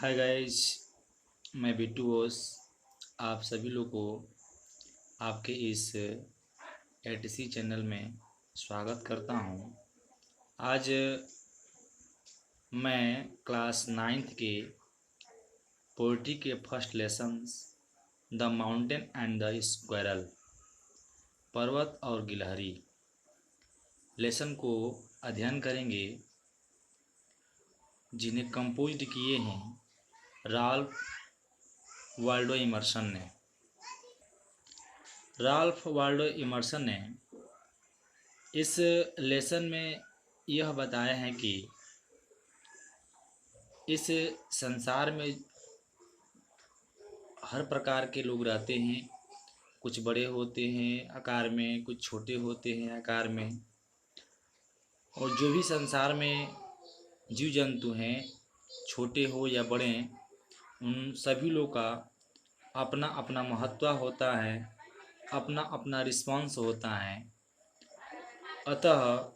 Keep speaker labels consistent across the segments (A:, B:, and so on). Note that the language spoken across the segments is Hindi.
A: हाय गाइस, मैं बिट्टू बोस आप सभी लोग को आपके इस एटीसी चैनल में स्वागत करता हूं। आज मैं क्लास नाइन्थ के पोइट्री के first lessons the mountain and the squirrel, पर्वत और गिलहरी लेसन को अध्ययन करेंगे, जिन्हें कंपोज्ड किए हैं राल्फ वाल्डो इमर्सन ने। राल्फ वाल्डो इमर्सन ने इस लेसन में यह बताया है कि इस संसार में हर प्रकार के लोग रहते हैं। कुछ बड़े होते हैं आकार में, कुछ छोटे होते हैं आकार में, और जो भी संसार में जीव जंतु हैं, छोटे हो या बड़े, उन सभी लोग का अपना अपना महत्व होता है, अपना अपना रिस्पॉन्स होता है। अतः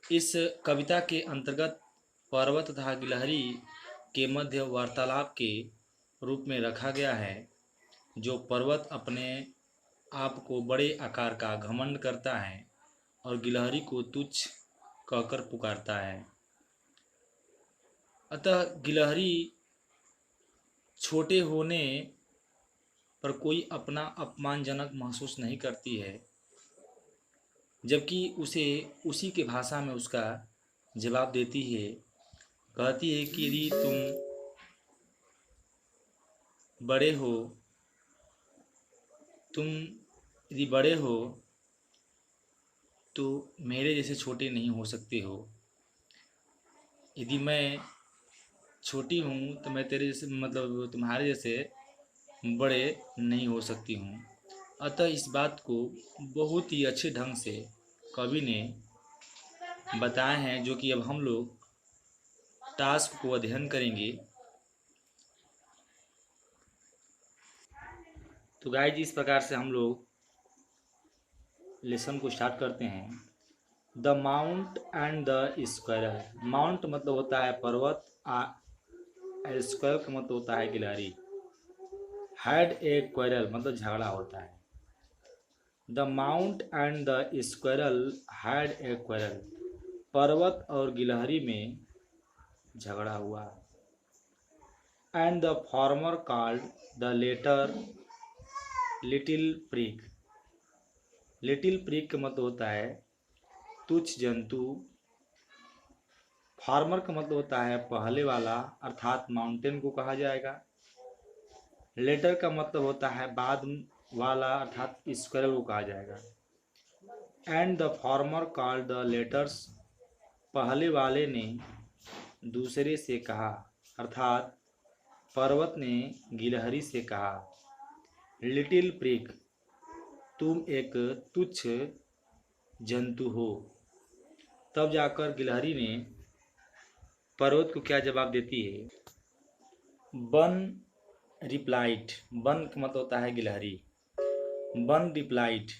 A: इस कविता के अंतर्गत पर्वत तथा गिलहरी के मध्य वार्तालाप के रूप में रखा गया है। जो पर्वत अपने आप को बड़े आकार का घमंड करता है और गिलहरी को तुच्छ कहकर पुकारता है। अतः गिलहरी छोटे होने पर कोई अपना अपमानजनक महसूस नहीं करती है, जबकि उसे उसी के भाषा में उसका जवाब देती है। कहती है कि यदि तुम बड़े हो, तुम यदि बड़े हो तो मेरे जैसे छोटे नहीं हो सकते हो। यदि मैं छोटी हूँ तो मैं तेरे जैसे मतलब तुम्हारे जैसे बड़े नहीं हो सकती हूँ। अतः इस बात को बहुत ही अच्छे ढंग से कवि ने बताए हैं, जो कि अब हम लोग टास्क को अध्ययन करेंगे। तो गाइस, इस प्रकार से हम लोग लेसन को स्टार्ट करते हैं। The mount and the squirrel. Mount मतलब होता है पर्वत, स्क्वायर का मतलब होता है गिलहरी। हैड ए क्वायरल मतलब झगड़ा होता है। The mount and the squirrel had a quarrel. पर्वत और गिलहरी में झगड़ा हुआ। And the former called the latter little prig. Little prig का मतलब होता है तुच्छ जंतु। फार्मर का मतलब होता है पहले वाला, अर्थात माउंटेन को कहा जाएगा। लेटर का मतलब होता है बाद वाला, अर्थात स्क्वायरल को कहा जाएगा। And the farmer called the letters. पहले वाले ने दूसरे से कहा, अर्थात पर्वत ने गिलहरी से कहा, लिटिल प्रिक, तुम एक तुच्छ जंतु हो। तब जाकर गिलहरी ने पर्वत को क्या जवाब देती है? One replied. वन का मतलब होता है गिलहरी। वन रिप्लाइड,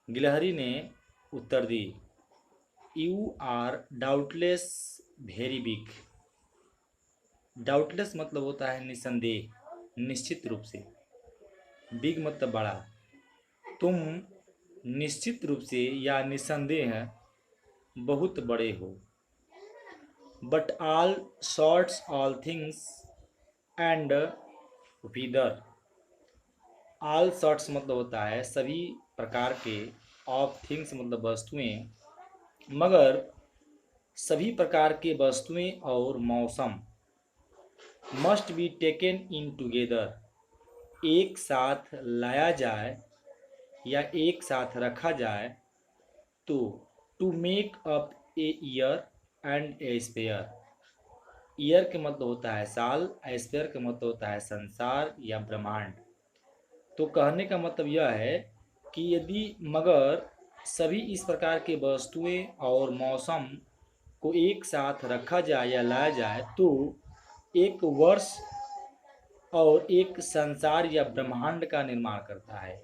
A: गिलहरी ने उत्तर दी, you are doubtless very big. Doubtless मतलब होता है निसंदेह, निश्चित रूप से। बिग मतलब बड़ा। तुम निश्चित रूप से या निसंदेह बहुत बड़े हो। But all sorts all things and weather. All sorts मतलब होता है सभी प्रकार के, ऑफ थिंग्स मतलब वस्तुएं, मगर सभी प्रकार के वस्तुएं और मौसम, must be taken in together, एक साथ लाया जाए या एक साथ रखा जाए तो, to make up a year and a spare. Year के मतलब होता है साल, स्पेयर का मतलब होता है संसार या ब्रह्मांड। तो कहने का मतलब यह है कि यदि मगर सभी इस प्रकार के वस्तुएं और मौसम को एक साथ रखा जाए या लाया जाए तो एक वर्ष और एक संसार या ब्रह्मांड का निर्माण करता है।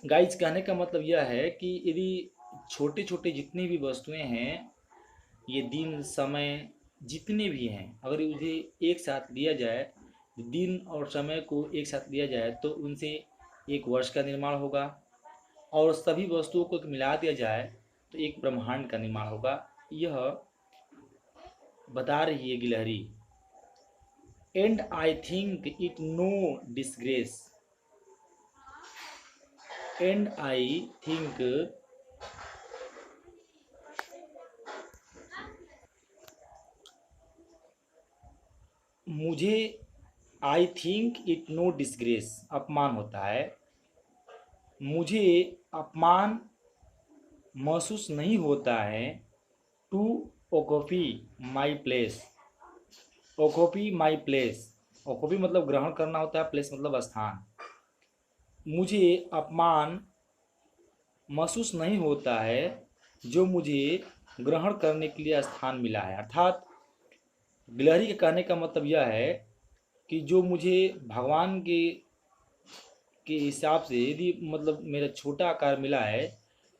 A: गाइस, कहने का मतलब यह है कि यदि छोटे छोटे जितनी भी वस्तुएं हैं ये दिन समय जितने भी हैं, अगर उसे एक साथ लिया जाए, दिन और समय को एक साथ लिया जाए तो उनसे एक वर्ष का निर्माण होगा, और सभी वस्तुओं को मिला दिया जाए तो एक ब्रह्मांड का निर्माण होगा। यह बता रही है गिलहरी। And I think it no disgrace, and I think मुझे, I think it no disgrace अपमान होता है, मुझे अपमान महसूस नहीं होता है, to occupy my place, occupy my place, occupy मतलब ग्रहण करना होता है, प्लेस मतलब स्थान। मुझे अपमान महसूस नहीं होता है जो मुझे ग्रहण करने के लिए स्थान मिला है। अर्थात गिलहरी के कहने का मतलब यह है कि जो मुझे भगवान के हिसाब से यदि मतलब मेरा छोटा आकार मिला है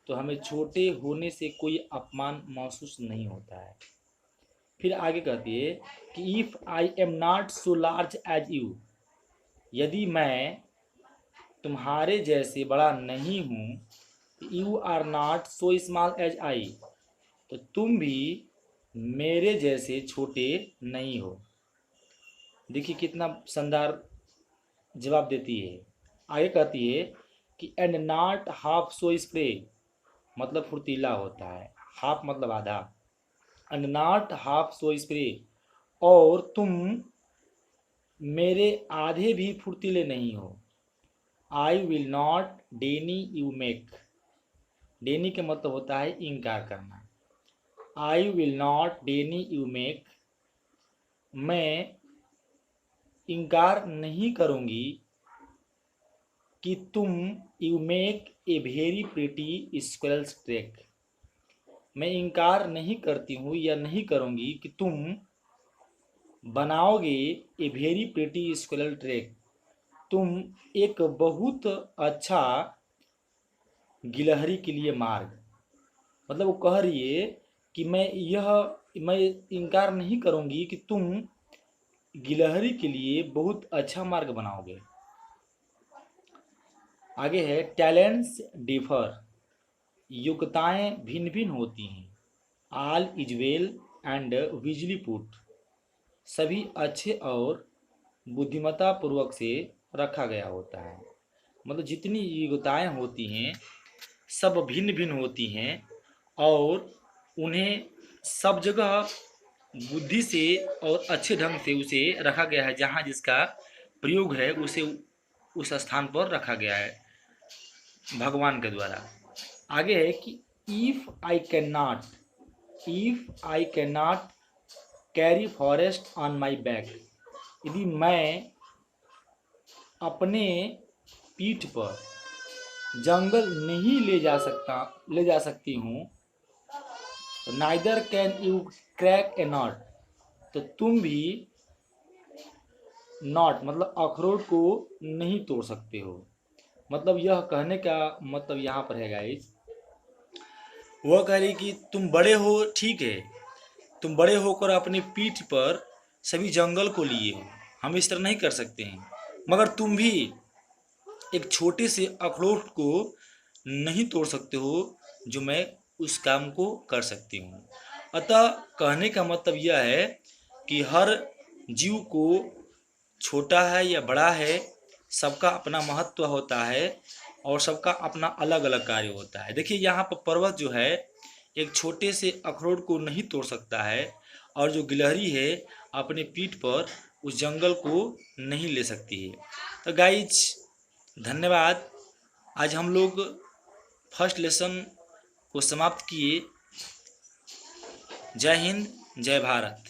A: तो हमें छोटे होने से कोई अपमान महसूस नहीं होता है। फिर आगे कहती है कि if I am not so large as you, यदि मैं तुम्हारे जैसे बड़ा नहीं हूँ, you are not so small as I, तो तुम भी मेरे जैसे छोटे नहीं हो। देखिए कितना शानदार जवाब देती है। आगे कहती है कि and not half so spry, मतलब फुर्तीला होता है, हाफ मतलब आधा, and not half so spry, और तुम मेरे आधे भी फुर्तीले नहीं हो। I will not deny you make, deny का मतलब होता है इनकार करना। I will not deny you make, मैं इनकार नहीं करूँगी कि तुम you make a very pretty squirrel track, मैं इनकार नहीं करती हूँ या नहीं करूँगी कि तुम बनाओगे ए वेरी प्रिटी स्क्वेरल ट्रैक, तुम एक बहुत अच्छा गिलहरी के लिए मार्ग, मतलब वो कह रही है कि मैं इनकार नहीं करूँगी कि तुम गिलहरी के लिए बहुत अच्छा मार्ग बनाओगे। आगे है टैलेंट्स डिफर, योग्यताएं भिन्न भिन्न होती हैं। आल इज वेल एंड विजली पुट, सभी अच्छे और बुद्धिमत्ता पूर्वक से रखा गया होता है। मतलब जितनी योग्यताएं होती हैं सब भिन्न भिन्न होती हैं और उन्हें सब जगह बुद्धि से और अच्छे ढंग से उसे रखा गया है, जहाँ जिसका प्रयोग है उसे उस स्थान पर रखा गया है भगवान के द्वारा। आगे है कि if I can not carry forest on my back, यदि मैं अपने पीठ पर जंगल नहीं ले जा सकती हूँ, neither can you crack A not, तो तुम भी नॉट मतलब अखरोट को नहीं तोड़ सकते हो। मतलब यह कहने का मतलब यहाँ पर है गाइस, वह कह रही कि तुम बड़े हो, ठीक है, तुम बड़े होकर अपनी पीठ पर सभी जंगल को लिए हो, हम इस तरह नहीं कर सकते हैं, मगर तुम भी एक छोटे से अखरोट को नहीं तोड़ सकते हो जो मैं उस काम को कर सकती हूँ। अतः कहने का मतलब यह है कि हर जीव को छोटा है या बड़ा है, सबका अपना महत्व होता है और सबका अपना अलग अलग कार्य होता है। देखिए यहाँ पर पर्वत जो है एक छोटे से अखरोट को नहीं तोड़ सकता है, और जो गिलहरी है अपने पीठ पर उस जंगल को नहीं ले सकती है। तो गाइज धन्यवाद, आज हम लोग फर्स्ट लेसन को समाप्त किए। जय हिंद, जय भारत।